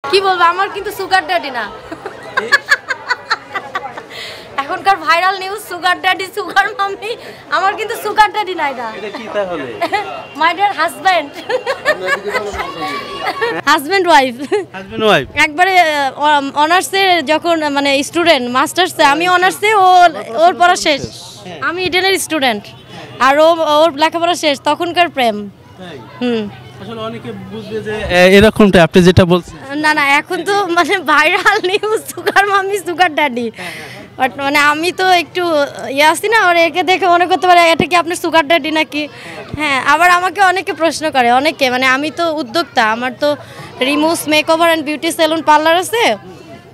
কি বলবো, আমার কিন্তু সুগার ড্যাডি না। এখনকার viral news sugar daddy sugar mummy, আমার কিন্তু সুগার ড্যাডি নাই না। এটা কি তাহলে? My dear husband, husband wife. Husband wife একবারে অনার্সে যখন মানে স্টুডেন্ট, মাস্টার্সে আমি অনার্সে, ওর পড়া শেষ, আমি ইডেনের স্টুডেন্ট, আর ওর লেখাপড়া শেষ, তখনকার প্রেম। আসলে অনেকে বুঝবে যে এরকমটা আপনি যেটা বলছেন। না না, এখন তো মানে viral news sugar mummy sugar daddy, but মানে আমি তো একটু আছি না, ওর একে দেখে মনে করতে পারে এটা কি আপনার সুগার ড্যাডি নাকি। হ্যাঁ, আবার আমাকে অনেকে প্রশ্ন করে, অনেকে, মানে আমি তো উদ্যোক্তা, আমার তো রিমুভস makeover and beauty salon parlour আছে,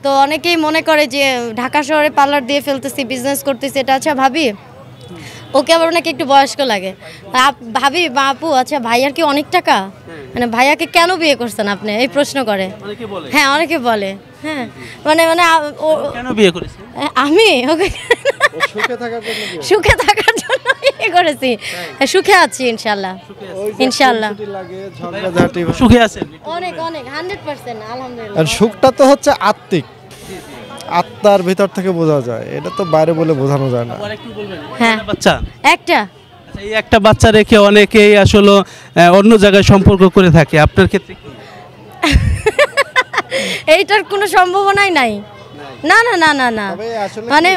তো অনেকেই মনে করে যে ঢাকা শহরে পার্লার দিয়ে ফেলতেছি, বিজনেস করতেছি, এটা আচ্ছা ভাবি। ওকে আবার ওনাকে একটু বয়স্ক লাগে, ভাবি বা আপু আচ্ছা ভাইয়ার কি অনেক টাকা, মানে ভাইয়াকে কেন বিয়ে করছেন আপনি, এই প্রশ্ন করে। হ্যাঁ, অনেকে বলে। হ্যাঁ, মানে মানে কেন বিয়ে করেছেন? আমি ওকে সুখে থাকার জন্য বিয়ে করেছি, সুখে আছি ইনশাল্লাহ। ইনশাল্লাহ সুখে আছেন? অনেক অনেক 100% আলহামদুলিল্লাহ। আর সুখটা তো হচ্ছে আত্মিক, আত্মার ভিতর থেকে বোঝা যায়, এটা তো বাইরে বলে বোঝানো যায় না। হ্যাঁ, বাচ্চা একটা, এই একটা বাচ্চা রেখে অনেকেই আসলে অন্য জায়গায় সম্পর্ক করে থাকে, আপনার ক্ষেত্রে কি? এইটার কোনো সম্ভাবনাই নাই। না না না না না, মানে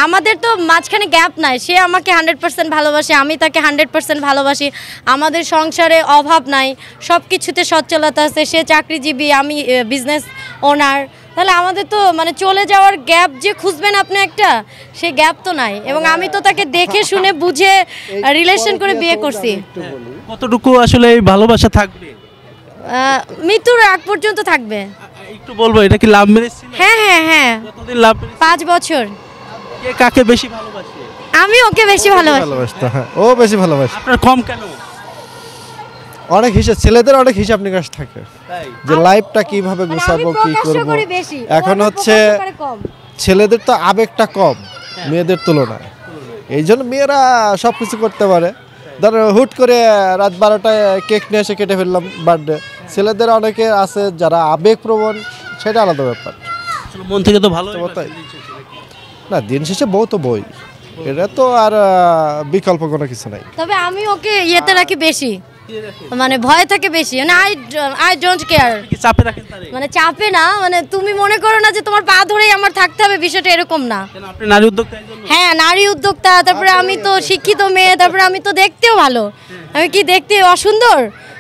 আমাদের তো মাঝখানে গ্যাপ নাই, সে আমাকে 100% ভালোবাসে, আমি তাকে 100% ভালোবাসি, আমাদের সংসারে অভাব নাই, সব কিছুতে সচ্ছলতা আছে, সে চাকরিজীবী, আমি বিজনেস ওনার, তাহলে আমাদের তো মানে চলে যাওয়ার গ্যাপ যে খুঁজবেন আপনি একটা, সে গ্যাপ তো নাই, এবং আমি তো তাকে দেখে শুনে বুঝে রিলেশন করে বিয়ে করছি। কতটুকু আসলে এই ভালোবাসা থাকবে? মৃত্যুর আগ পর্যন্ত থাকবে। একটু বলবো, এটা কি লাভ ম্যারেজ ছিল? হ্যাঁ হ্যাঁ হ্যাঁ, কতদিন লাভ ম্যারেজ? 5 বছর। কে কাকে বেশি ভালোবাসে? আমি ওকে বেশি ভালোবাসি। হ্যাঁ, ও বেশি ভালোবাসে। আপনার কম কেন? অনেক হিসাব, ছেলেদের অনেক হিসাব নিকাশ থাকে, যে লাইফটা কিভাবে গুছাবো, কি করব। এখন হচ্ছে ছেলেদের তো আবেগটা কম মেয়েদের তুলনায়, এই জন্য মেয়েরা সব কিছু করতে পারে। ধরো হুট করে রাত 12টায় কেক নিয়ে এসে কেটে ফেললাম বার্থডে। ছেলেদের অনেকে আছে যারা আবেগপ্রবণ, সেটা আলাদা ব্যাপার। মন থেকে তো ভালো না, দিন শেষে বউ তো বই, এটা তো আর বিকল্প কোনো কিছু নাই। তবে আমি ওকে ইয়েতে রাখি বেশি, মানে ভয় থাকে বেশি, মানে আই ডোন্ট কেয়ার। চাপে রাখেন তারে? মানে চাপে না, মানে তুমি মনে করো না যে তোমার পা ধরেই আমার থাকতে হবে, বিষয়টা এরকম না। আপনি নারী উদ্যোক্তা? হ্যাঁ, নারী উদ্যোক্তা, তারপরে আমি তো শিক্ষিত মেয়ে, তারপরে আমি তো দেখতেও ভালো, আমি কি দেখতে অসুন্দর?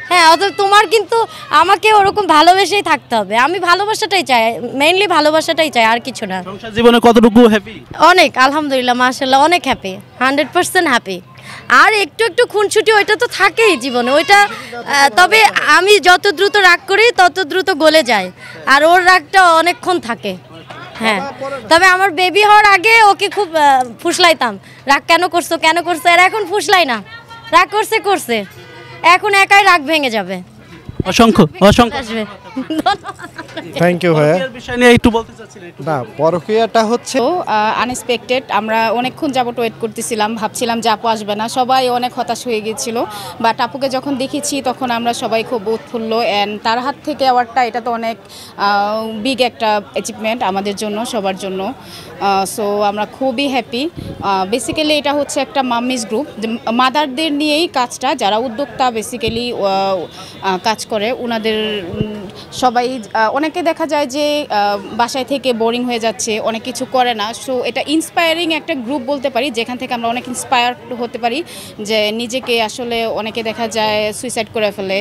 হ্যাঁ, অত তোমার কিন্তু আমাকে ওরকম ভালোবেসেই থাকতে হবে, আমি ভালোবাসাটাই চাই, মেইনলি ভালোবাসাটাই চাই, আর কিছু না। সংসার জীবনে কতটুকু হ্যাপি? অনেক, আলহামদুলিল্লাহ, মাশাআল্লাহ, অনেক হ্যাপি, 100% হ্যাপি। আর একটু একটু খুনছুটি ওইটা তো থাকেই জীবনে, ওইটা তবে আমি যত দ্রুত রাগ করি তত দ্রুত গলে যায়, আর ওর রাগটা অনেকক্ষণ থাকে। হ্যাঁ, তবে আমার বেবি হওয়ার আগে ওকে খুব ফুসলাইতাম, রাগ কেন করছো কেন করছো, আর এখন ফুসলাই না, রাগ করছে করছে, এখন একাই রাগ ভেঙে যাবে। অসংখ্য অসংখ্য আসবে। থ্যাংক ইউ ভাইয়া। বিষয় নিয়ে একটু বলতে চাচ্ছিলেন? না, পরকীয়াটা হচ্ছে আনএক্সপেক্টেড, আমরা অনেকক্ষণ যাবত ওয়েট করতেছিলাম, ভাবছিলাম যে আপু আসবে না, সবাই অনেক হতাশ হয়ে গিয়েছিল, বাট আপুকে যখন দেখেছি তখন আমরা সবাই খুব উৎফুল্ল, অ্যান্ড তার হাত থেকে অ্যাওয়ার্ডটা, এটা তো অনেক বিগ একটা অ্যাচিভমেন্ট আমাদের জন্য, সবার জন্য। সো আমরা খুবই হ্যাপি। বেসিক্যালি এটা হচ্ছে একটা মাম্মিজ গ্রুপ, মাদারদের নিয়েই কাজটা, যারা উদ্যোক্তা বেসিক্যালি কাজ করে, ওনাদের সবাই, অনেকে দেখা যায় যে বাসায় থেকে বোরিং হয়ে যাচ্ছে, অনেক কিছু করে না, সো এটা ইন্সপায়ারিং একটা গ্রুপ বলতে পারি, যেখান থেকে আমরা অনেক ইন্সপায়ার হতে পারি, যে নিজেকে আসলে অনেকে দেখা যায় সুইসাইড করে ফেলে,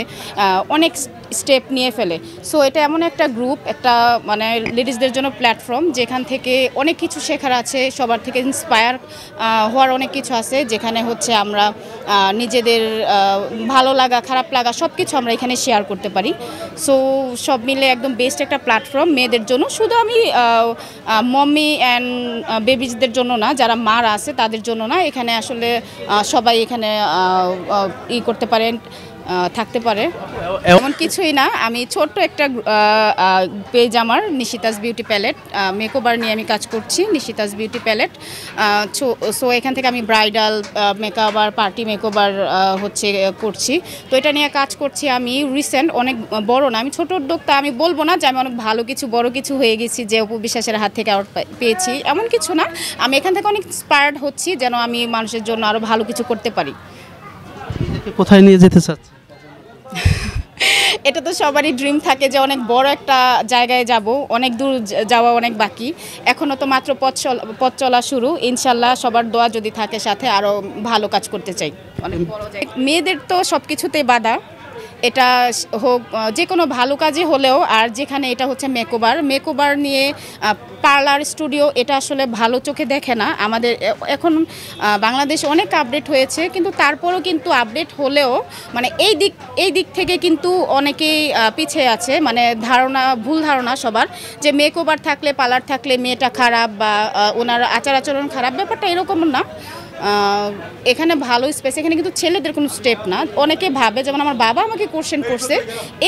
অনেক স্টেপ নিয়ে ফেলে। সো এটা এমন একটা গ্রুপ, একটা মানে লেডিসদের জন্য প্ল্যাটফর্ম, যেখান থেকে অনেক কিছু শেখার আছে, সবার থেকে ইন্সপায়ার হওয়ার অনেক কিছু আছে, যেখানে হচ্ছে আমরা নিজেদের ভালো লাগা খারাপ লাগা সব কিছু আমরা এখানে শেয়ার করতে পারি। সো সব মিলে একদম বেস্ট একটা প্ল্যাটফর্ম মেয়েদের জন্য, শুধু আমি মম্মি অ্যান্ড বেবিজদের জন্য না, যারা মারা আছে তাদের জন্য না, এখানে আসলে সবাই এখানে করতে পারেন, থাকতে পারে। এমন কিছুই না, আমি ছোট্ট একটা পেজ আমার নিশিতাস বিউটি প্যালেট, মেকওভার নিয়ে আমি কাজ করছি, নিশিতাস বিউটি প্যালেট। সো এখান থেকে আমি ব্রাইডাল মেকওভার, পার্টি মেকওভার হচ্ছে করছি। তো এটা নিয়ে কাজ করছি আমি রিসেন্ট, অনেক বড় না, আমি ছোট উদ্যোক্তা। আমি বলবো না যে আমি অনেক ভালো কিছু বড় কিছু হয়ে গেছি যে অপু বিশ্বাসের হাত থেকে অ্যাওয়ার্ড পেয়েছি, এমন কিছু না। আমি এখান থেকে অনেক ইন্সপায়ার্ড হচ্ছি যেন আমি মানুষের জন্য আরও ভালো কিছু করতে পারি। কোথায় নিয়ে যেতে চাচ্ছেন? এটা তো সবারই ড্রিম থাকে যে অনেক বড় একটা জায়গায় যাব, অনেক দূর যাওয়া অনেক বাকি, এখনও তো মাত্র পথ চলা শুরু। ইনশাল্লাহ সবার দোয়া যদি থাকে সাথে আরও ভালো কাজ করতে চাই। অনেক বড় জায়গা। মেয়েদের তো সব কিছুতেই বাধা, এটা হোক যে কোনো ভালো কাজে হলেও, আর যেখানে এটা হচ্ছে মেকওভার নিয়ে পার্লার স্টুডিও, এটা আসলে ভালো চোখে দেখে না আমাদের। এখন বাংলাদেশে অনেক আপডেট হয়েছে, কিন্তু তারপরও কিন্তু আপডেট হলেও মানে এই দিক থেকে কিন্তু অনেকেই পিছিয়ে আছে। মানে ভুল ধারণা সবার যে মেকওভার থাকলে, পার্লার থাকলে মেয়েটা খারাপ বা ওনার আচার আচরণ খারাপ, ব্যাপারটা এরকম না। এখানে ভালো স্পেস, এখানে কিন্তু ছেলেদের কোনো স্টেপ না। অনেকে ভাবে, যেমন আমার বাবা আমাকে কোশ্চেন করছে,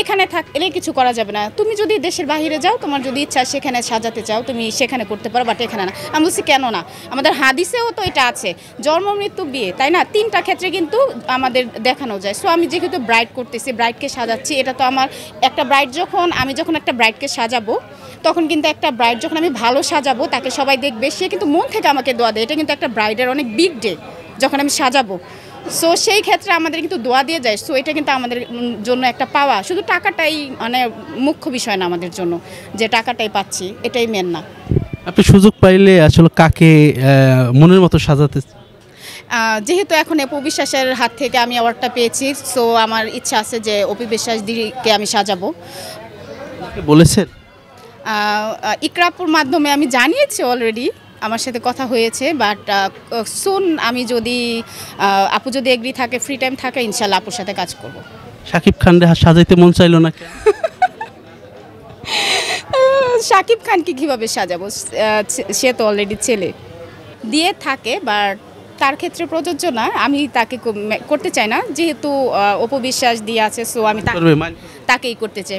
এখানে থাকলে কিছু করা যাবে না, তুমি যদি দেশের বাইরে যাও, তোমার যদি ইচ্ছা সেখানে সাজাতে চাও তুমি সেখানে করতে পারো, বাট এখানে না। আমি বলছি কেন না, আমাদের হাদিসেও তো এটা আছে, জন্ম মৃত্যু বিয়ে, তাই না? 3টা ক্ষেত্রে কিন্তু আমাদের দেখানো যায়। সো আমি যেহেতু ব্রাইড করতেছি, ব্রাইডকে সাজাচ্ছি, এটা তো আমার একটা ব্রাইড, আমি যখন একটা ব্রাইডকে সাজাবো, তখন কিন্তু একটা ব্রাইড যখন আমি ভালো সাজাবো, তাকে সবাই দেখবে, সে কিন্তু মন থেকে আমাকে দোয়া দেয়। এটা কিন্তু একটা ব্রাইডের অনেক বিগ ডে যখন আমি সাজাবো। সো সেই ক্ষেত্রে আমাদের কিন্তু দোয়া দিয়ে যায়। সো এটা কিন্তু আমাদের জন্য একটা পাওয়া, শুধু টাকাটাই মানে মুখ্য বিষয় না আমাদের জন্য, যে টাকাটাই পাচ্ছি এটাই মেন না। আপনি সুযোগ পাইলে আসলে কাকে মনের মতো সাজাতে? যেহেতু এখন অপু বিশ্বাসের হাত থেকে আমি অ্যাওয়ার্ডটা পেয়েছি, সো আমার ইচ্ছা আছে যে অপু বিশ্বাস দিদিকে আমি সাজাবো। বলেছেন? ইকরাপুর মাধ্যমে আমি জানিয়েছি, অলরেডি আমার সাথে কথা হয়েছে, বাট সুন আমি যদি আপু যদি এগ্রি থাকে, ফ্রি টাইম থাকে, ইনশাল্লাহ আপুর সাথে কাজ করব। শাকিব খানরে সাজাইতে মন চাইলো না? শাকিব খানকে কীভাবে সাজাবো? সে তো অলরেডি ছেলে দিয়ে থাকে, বাট তার ক্ষেত্রে প্রযোজ্য না। আমি তাকে করতে চাই না, যেহেতু অপু বিশ্বাস দিয়ে আছে, সো আমি তাকেই করতে চাই।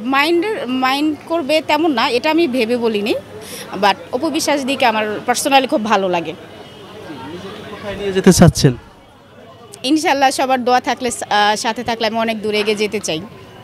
মাইন্ড করবে তেমন না, এটা আমি ভেবে বলিনি, বাট অপু বিশ্বাস দিকে আমার পার্সোনালি খুব ভালো লাগে। কোথায় নিয়ে যেতে চাচ্ছেন? ইনশাল্লাহ সবার দোয়া থাকলে, সাথে থাকলে আমি অনেক দূরে এগিয়ে যেতে চাই।